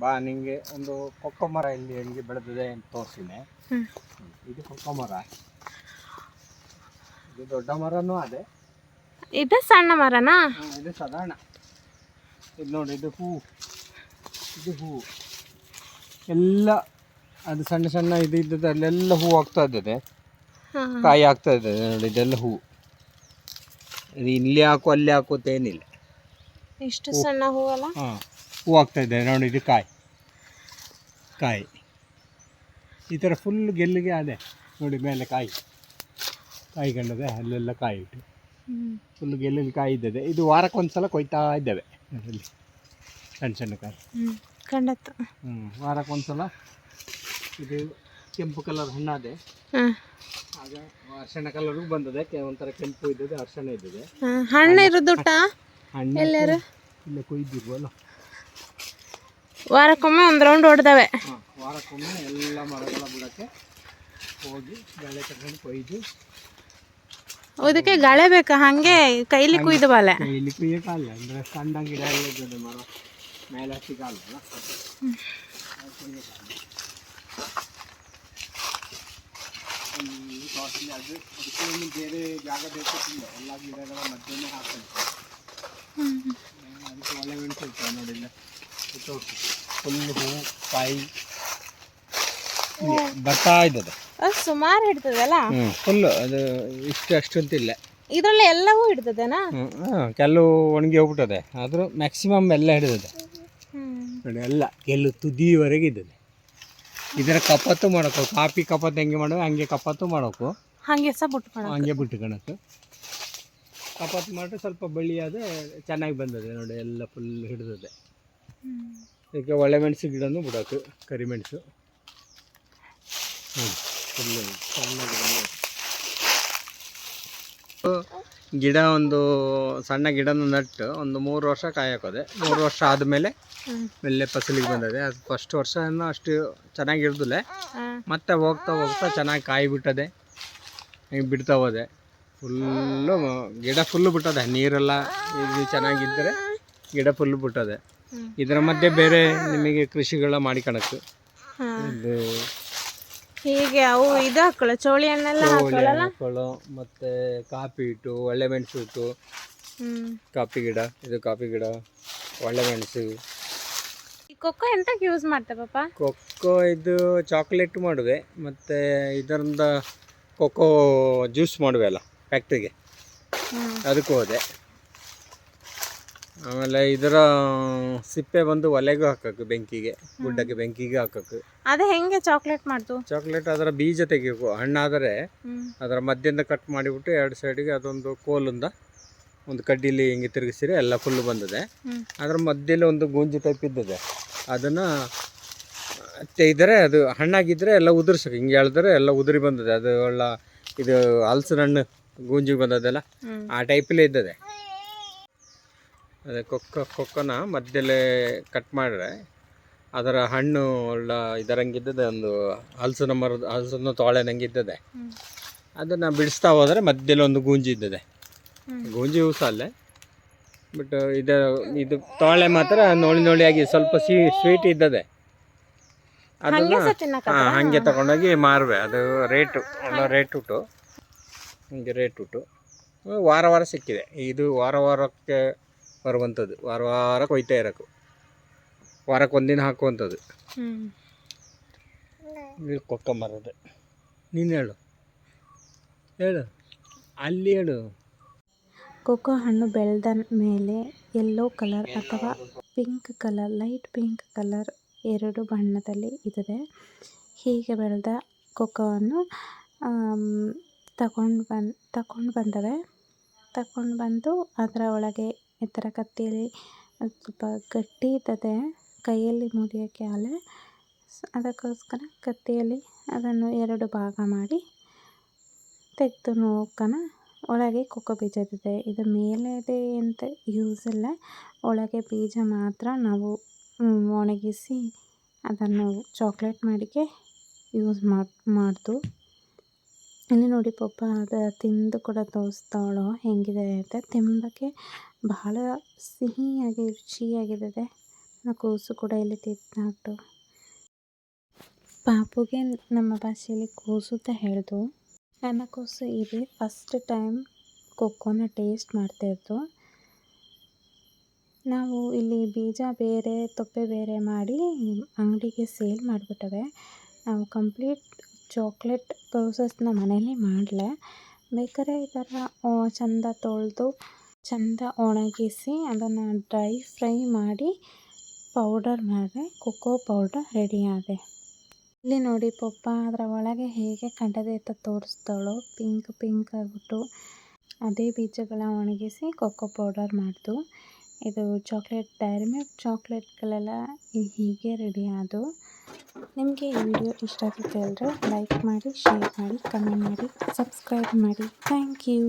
ಬಾ ನಿಂಗೆ ಒಂದು ಕೊಕ್ಕೋ ಮರ ಇಲ್ಲಿ ಹೆಂಗೆ ಬೆಳೆದಿದೆ ಅಂತ ತೋರಿಸ್ತೀನಿ. ಇದು ಕೊಕ್ಕೋ ಮರ, ಇದು ದೊಡ್ಡ ಮರನೂ ಅದೇ, ಇದು ಸಣ್ಣ ಮರನಾ? ಇದು ಸಾಧಾರಣ. ಇದು ನೋಡಿ, ಇದು ಹೂವು, ಇದು ಹೂವು ಎಲ್ಲ ಅದು ಸಣ್ಣ ಸಣ್ಣ ಇದು ಇದ್ದದ್ದು ಅಲ್ಲೆಲ್ಲ ಹೂವು ಆಗ್ತಾ ಇದ್ದದೆ, ಕಾಯಿ ಆಗ್ತಾ ಇದ್ದದೆ ನೋಡಿ. ಇದೆಲ್ಲ ಹೂವು, ಇದು ಇಲ್ಲಿ ಹಾಕು ಅಲ್ಲಿ ಹಾಕು ಅಂತ ಏನಿಲ್ಲ. ಎಷ್ಟು ಸಣ್ಣ ಹೂವಲ್ಲ. ಹಾಂ, ಹೂವು ಆಗ್ತಾ ಇದೆ ನೋಡಿ. ಇದು ಕಾಯಿ ಕಾಯಿ ಈ ಥರ ಫುಲ್ ಗೆಲ್ಲಿಗೆ ಅದೇ ನೋಡಿ, ಮೇಲೆ ಕಾಯಿ ಕಾಯಿ ಕಂಡದೆ, ಅಲ್ಲೆಲ್ಲ ಕಾಯಿ ಇಟ್ಟು ಫುಲ್ ಗೆಲ್ಲಲ್ಲಿ ಕಾಯಿ ಇದ್ದದೆ. ಇದು ವಾರಕ್ಕೊಂದ್ಸಲ ಕೊಯ್ತಾ ಇದ್ದೇವೆ ಅಲ್ಲಿ, ಸಣ್ಣ ಸಣ್ಣ ಕಾಯಿ ಕಂಡತ್ತು. ವಾರಕ್ಕೊಂದ್ಸಲ. ಇದು ಕೆಂಪು ಕಲರ್ ಹಣ್ಣಾದೆ, ಆಗ ಅರ್ಶಿಣ ಕಲರು ಬಂದದೆ, ಒಂಥರ ಕೆಂಪು ಇದ್ದದೆ, ಅರ್ಶಿಣ ಇದ್ದದೆ. ಹಣ್ಣು ಇರೋದು ಹಣ್ಣು ಇಲ್ಲೇ ಕೊಯ್ದಿರ್ವಲ್ಲ. ವಾರಕ್ಕೊಮ್ಮೆ ಒಂದು ರೌಂಡ್ ಹೊಡೆದವೆ. ವಾರಕ್ಕೊಮ್ಮೆ ಎಲ್ಲ ಮರಗಳ ಬುಡಕ್ಕೆ ಹೋಗಿ ಗಾಳೆ ತಗೊಂಡು ಕೊಯ್ದು. ಅದಕ್ಕೆ ಗಾಳೆ ಬೇಕಾ? ಹಂಗೆ ಕೈಲಿ ಕುಯ್ದು ಬಾಲೆ ಕೈಲಿ ಕುಯ್ಯೋಕ್ಕಾಗಲ್ಲ, ಅಂದರೆ ಸಣ್ಣ ಗಿಡ ಎಲ್ಲ ಇದ್ದದೆ, ಮರ ಮೇಲೆ ಹತ್ತಿಗಾಗಲ್ಲ. ಅದು ಅದಕ್ಕೆ ಬೇರೆ ಜಾಗ ಬೇಕಿಲ್ಲ, ಎಲ್ಲ ಗಿಡಗಳ ಮಧ್ಯೆ ಹಾಕಬೇಕು. ಅದಕ್ಕೆ ಒಳ್ಳೆ ಮೆಣಸು ಇರ್ತದೆ ನೋಡಿಲ್ಲ, ಫುಲ್ ಹೂವು ಕಾಯಿ ಬರ್ತಾ ಇದ್ದದೆ. ಸುಮಾರು ಹಿಡ್ತದಲ್ಲ. ಫುಲ್ ಅದು ಇಷ್ಟು ಅಷ್ಟು ಅಂತಿಲ್ಲ, ಇದರಲ್ಲಿ ಎಲ್ಲವೂ ಹಿಡ್ತದೇನಾ? ಕೆಲವು ಒಣಗಿ ಹೋಗ್ಬಿಟ್ಟದೆ, ಆದರೂ ಮ್ಯಾಕ್ಸಿಮಮ್ ಎಲ್ಲ ಹಿಡಿದದೆ ನೋಡಿ. ಎಲ್ಲ ಕೆಲವು ತುದಿವರೆಗೆ ಇದ್ದದೆ. ಇದರ ಕಪತ್ತು ಮಾಡೋಕು, ಕಾಫಿ ಕಪತ್ತು ಹೆಂಗೆ ಮಾಡೋದು ಹಂಗೆ ಕಪತ್ತು ಮಾಡೋಕು, ಹಾಗೆ ಸಹ ಬಿಟ್ಕೊಂಡು ಹಂಗೆ ಬಿಟ್ಟುಕೊಳಕ್ಕೆ. ಕಪಾತ್ ಮಾಡಿದ್ರೆ ಸ್ವಲ್ಪ ಬಳ್ಳಿಯಾದ ಚೆನ್ನಾಗಿ ಬಂದದೆ ನೋಡಿ, ಎಲ್ಲ ಫುಲ್ ಹಿಡಿದದೆ. ಇದಕ್ಕೆ ಒಳ್ಳೆ ಮೆಣಸು ಗಿಡನೂ ಬಿಡೋಕು, ಕರಿಮೆಣಸು ನೋಡಿ, ಫುಲ್ಲು ಸಣ್ಣ ಗಿಡ. ಒಂದು ಸಣ್ಣ ಗಿಡನ ನಟ್ಟು ಒಂದು 3 ವರ್ಷ ಕಾಯಿ ಹಾಕೋದೆ. 3 ವರ್ಷ ಆದಮೇಲೆ ಮೆಲ್ಲೆ ಫಸಲಿಗೆ ಬಂದದೆ. ಅದು ಫಸ್ಟ್ ವರ್ಷ ಅಷ್ಟು ಚೆನ್ನಾಗಿರ್ದಿಲ್ಲ, ಮತ್ತೆ ಹೋಗ್ತಾ ಹೋಗ್ತಾ ಚೆನ್ನಾಗಿ ಕಾಯಿ ಬಿಟ್ಟದೆ, ಹಿಂಗೆ ಬಿಡ್ತಾ ಹೋದೆ. ಫುಲ್ಲು ಗಿಡ ಫುಲ್ಲು ಬಿಟ್ಟದೆ, ನೀರೆಲ್ಲ ಇದು ಚೆನ್ನಾಗಿದ್ದರೆ ಗಿಡ ಫುಲ್ಲು ಬಿಟ್ಟದೆ. ಇದರ ಮಧ್ಯೆ ಬೇರೆ ನಿಮಗೆ ಕೃಷಿಗಳ ಮಾಡಿಕೊಳಕ್ಕೆ ಇದು ಹೀಗೆ ಅವು ಇದು ಹಾಕೊಳ್ಳೋ ಚೋಳಿ ಹಣ್ಣೆಲ್ಲ ಹಾಕೊಳ್ಳೋ, ಮತ್ತು ಕಾಫಿ ಇಟ್ಟು, ಒಳ್ಳೆ ಮೆಣಸು ಇಟ್ಟು, ಕಾಫಿ ಗಿಡ, ಇದು ಕಾಫಿ ಗಿಡ, ಒಳ್ಳೆ ಮೆಣಸು. ಈ ಕೊಕ್ಕೋ ಎಂತಕ್ಕೆ ಯೂಸ್ ಮಾಡ್ತೇವೆ ಪಾಪ? ಕೊಕ್ಕೋ ಇದು ಚಾಕ್ಲೇಟ್ ಮಾಡುವೆ, ಮತ್ತು ಇದರಿಂದ ಕೊಕ್ಕೋ ಜ್ಯೂಸ್ ಮಾಡುವೆ ಅಲ್ಲ ಫ್ಯಾಕ್ಟ್ರಿಗೆ, ಅದಕ್ಕೂ ಹೋದೆ. ಆಮೇಲೆ ಇದರ ಸಿಪ್ಪೆ ಬಂದು ಒಲೆಗೂ ಹಾಕಕ್ಕೆ, ಬೆಂಕಿಗೆ, ಗುಡ್ಡಕ್ಕೆ ಬೆಂಕಿಗೆ ಹಾಕಕ್ಕೆ. ಅದೇ ಹೆಂಗೆ ಚಾಕ್ಲೇಟ್ ಮಾಡ್ತು? ಚಾಕ್ಲೇಟ್ ಅದರ ಬೀಜ ತೆಗಿಬೇಕು. ಹಣ್ಣಾದರೆ ಅದರ ಮಧ್ಯದಿಂದ ಕಟ್ ಮಾಡಿಬಿಟ್ಟು 2 ಸೈಡಿಗೆ ಅದೊಂದು ಕೋಲಿಂದ ಒಂದು ಕಡ್ಡಿಲಿ ಹಿಂಗೆ ತಿರುಗಿಸಿದ್ರೆ ಎಲ್ಲ ಫುಲ್ಲು ಬಂದದೆ. ಅದರ ಮಧ್ಯದಲ್ಲಿ ಒಂದು ಗೂಂಜಿ ಟೈಪ್ ಇದ್ದದೆ, ಅದನ್ನು ತೆಗೆದರೆ ಅದು ಹಣ್ಣಾಗಿದ್ದರೆ ಎಲ್ಲ ಉದುರ್ಸಕ್ಕೆ, ಹಿಂಗೆ ಎಳೆದ್ರೆ ಎಲ್ಲ ಉದುರಿ ಬಂದದೆ. ಅದು ಒಳ್ಳೆ ಇದು ಹಲಸಿನ ಹಣ್ಣು ಗೂಂಜಿಗೆ ಬಂದದಲ್ಲ, ಆ ಟೈಪಲ್ಲೇ ಇದ್ದದೆ. ಅದೇ ಕೊಕ್ಕನ ಮಧ್ಯದಲ್ಲೇ ಕಟ್ ಮಾಡಿದ್ರೆ ಅದರ ಹಣ್ಣು ಒಳ್ಳೆ ಇದರಂಗಿದ್ದದೆ, ಒಂದು ಹಲಸಿನ ತೊಳೆನಂಗಿದ್ದದೆ. ಅದನ್ನು ಬಿಡಿಸ್ತಾ ಹೋದರೆ ಮಧ್ಯದಲ್ಲಿ ಒಂದು ಗೂಂಜಿ ಇದ್ದದೆ. ಗೂಂಜಿ ಯೂಸ್ ಅಲ್ಲೇ, ಬಟ್ ಇದು ತೊಳೆ ಮಾತ್ರ ನೋಳಿಯಾಗಿ ಸ್ವಲ್ಪ ಸ್ವೀಟ್ ಇದ್ದದೆ. ಅದನ್ನು ಹಾಗೆ ತಗೊಂಡೋಗಿ ಮಾರುವೆ. ಅದು ರೇಟು ಒಳ್ಳೆ ರೇಟ್ ಉಂಟು, ಹೀಗೆ ರೇಟ್ ಉಂಟು. ವಾರ ವಾರ ಸಿಕ್ಕಿದೆ. ಇದು ವಾರಕ್ಕೆ ಬರುವಂಥದ್ದು, ವಾರ ಕೊಯ್ತಾ ಇರೋಕು, ವಾರಕ್ಕೆ ಒಂದಿನ ಹಾಕುವಂಥದ್ದು. ಕೊಕ್ಕ ಮರದ ನೀನು ಹೇಳು ಅಲ್ಲಿ ಹೇಳು. ಕೊಕ್ಕೋ ಹಣ್ಣು ಬೆಳೆದ ಮೇಲೆ ಯೆಲ್ಲೋ ಕಲರ್ ಅಥವಾ pink colour, light pink colour 2 ಬಣ್ಣದಲ್ಲಿ ಇದೆ. ಹೀಗೆ ಬೆಳೆದ ಕೊಕ್ಕೋವನ್ನು ತಗೊಂಡು ಬಂದು ಅದರ ಒಳಗೆ ಈ ಥರ ಕತ್ತಿಯಲ್ಲಿ ಸ್ವಲ್ಪ ಗಟ್ಟಿ ಇದ್ದದೆ, ಕೈಯಲ್ಲಿ ಮುರಿಯೋಕ್ಕೆ ಆಗಲ್ಲ. ಅದಕ್ಕೋಸ್ಕರ ಕತ್ತಿಯಲ್ಲಿ ಅದನ್ನು 2 ಭಾಗ ಮಾಡಿ ತೆಗೆದು ನೋಡ್ಕನ ಒಳಗೆ ಕೊಕ್ಕೋ ಬೀಜ ಇರ್ತದೆ. ಇದು ಮೇಲೆದೆ ಅಂತ ಯೂಸ್ ಇಲ್ಲ, ಒಳಗೆ ಬೀಜ ಮಾತ್ರ ನಾವು ಒಣಗಿಸಿ ಅದನ್ನು ಚಾಕ್ಲೇಟ್ ಮಾಡಿಕೆ ಯೂಸ್ ಮಾಡ್ತು. ಇಲ್ಲಿ ನೋಡಿ ಪಾಪ ಅದು ತಿಂದು ಕೂಡ ತೋರಿಸ್ತಾಳೋ ಹೆಂಗಿದೆ ಅಂತ. ತಿಂಬಕ್ಕೆ ಬಹಳ ಸಿಹಿಯಾಗಿ ರುಚಿಯಾಗಿದೆ. ಕೂಸು ಕೂಡ ಇಲ್ಲಿ ತಿಂತಾಟು. ಪಾಪುಗೆ ನಮ್ಮ ಭಾಷೆಯಲ್ಲಿ ಕೂಸು ಅಂತ ಹೇಳ್ದು. ನನ್ನ ಕೂಸು ಇದೆ ಫಸ್ಟ್ ಟೈಮ್ ಕೊಕ್ಕೋನ ಟೇಸ್ಟ್ ಮಾಡ್ತಾಯಿದ್ದು. ನಾವು ಇಲ್ಲಿ ಬೀಜ ಬೇರೆ ತೊಪ್ಪೆ ಬೇರೆ ಮಾಡಿ ಅಂಗಡಿಗೆ ಸೇಲ್ ಮಾಡಿಬಿಟ್ಟವೆ. ನಾವು ಕಂಪ್ಲೀಟ್ ಚಾಕ್ಲೇಟ್ ಪ್ರೋಸೆಸ್ನ ಮನೇಲಿ ಮಾಡಲೆ. ಬೇಕಾದ್ರೆ ಈ ಥರ ಚೆಂದ ತೊಳೆದು ಚೆಂದ ಒಣಗಿಸಿ ಅದನ್ನು ಡ್ರೈ ಫ್ರೈ ಮಾಡಿ ಪೌಡರ್ ಮಾಡಿದ್ರೆ ಕೊಕ್ಕೋ ಪೌಡರ್ ರೆಡಿ ಆದೆ. ಇಲ್ಲಿ ನೋಡಿ ಪಪ್ಪ ಅದರ ಒಳಗೆ ಹೇಗೆ ಕಂಡದೆ ಅಂತ ತೋರಿಸ್ತಾಳೋ, ಪಿಂಕ್ ಆಗಿಬಿಟ್ಟು ಅದೇ ಬೀಜಗಳ ಒಣಗಿಸಿ ಕೊಕ್ಕೋ ಪೌಡರ್ ಮಾಡ್ದು. ಇದು ಚಾಕ್ಲೇಟ್ ಡೈರಿ ಮಿಲ್ಕ್ ಚಾಕ್ಲೇಟ್ಗಳೆಲ್ಲ ಹೀಗೆ ರೆಡಿ ಆದವು. ನಿಮಗೆ ಈ ವಿಡಿಯೋ ಇಷ್ಟ ಆಗುತ್ತೆ ಅಂದರೆ ಲೈಕ್ ಮಾಡಿ, ಶೇರ್ ಮಾಡಿ, ಕಮೆಂಟ್ ಮಾಡಿ, ಸಬ್ಸ್ಕ್ರೈಬ್ ಮಾಡಿ. Thank you.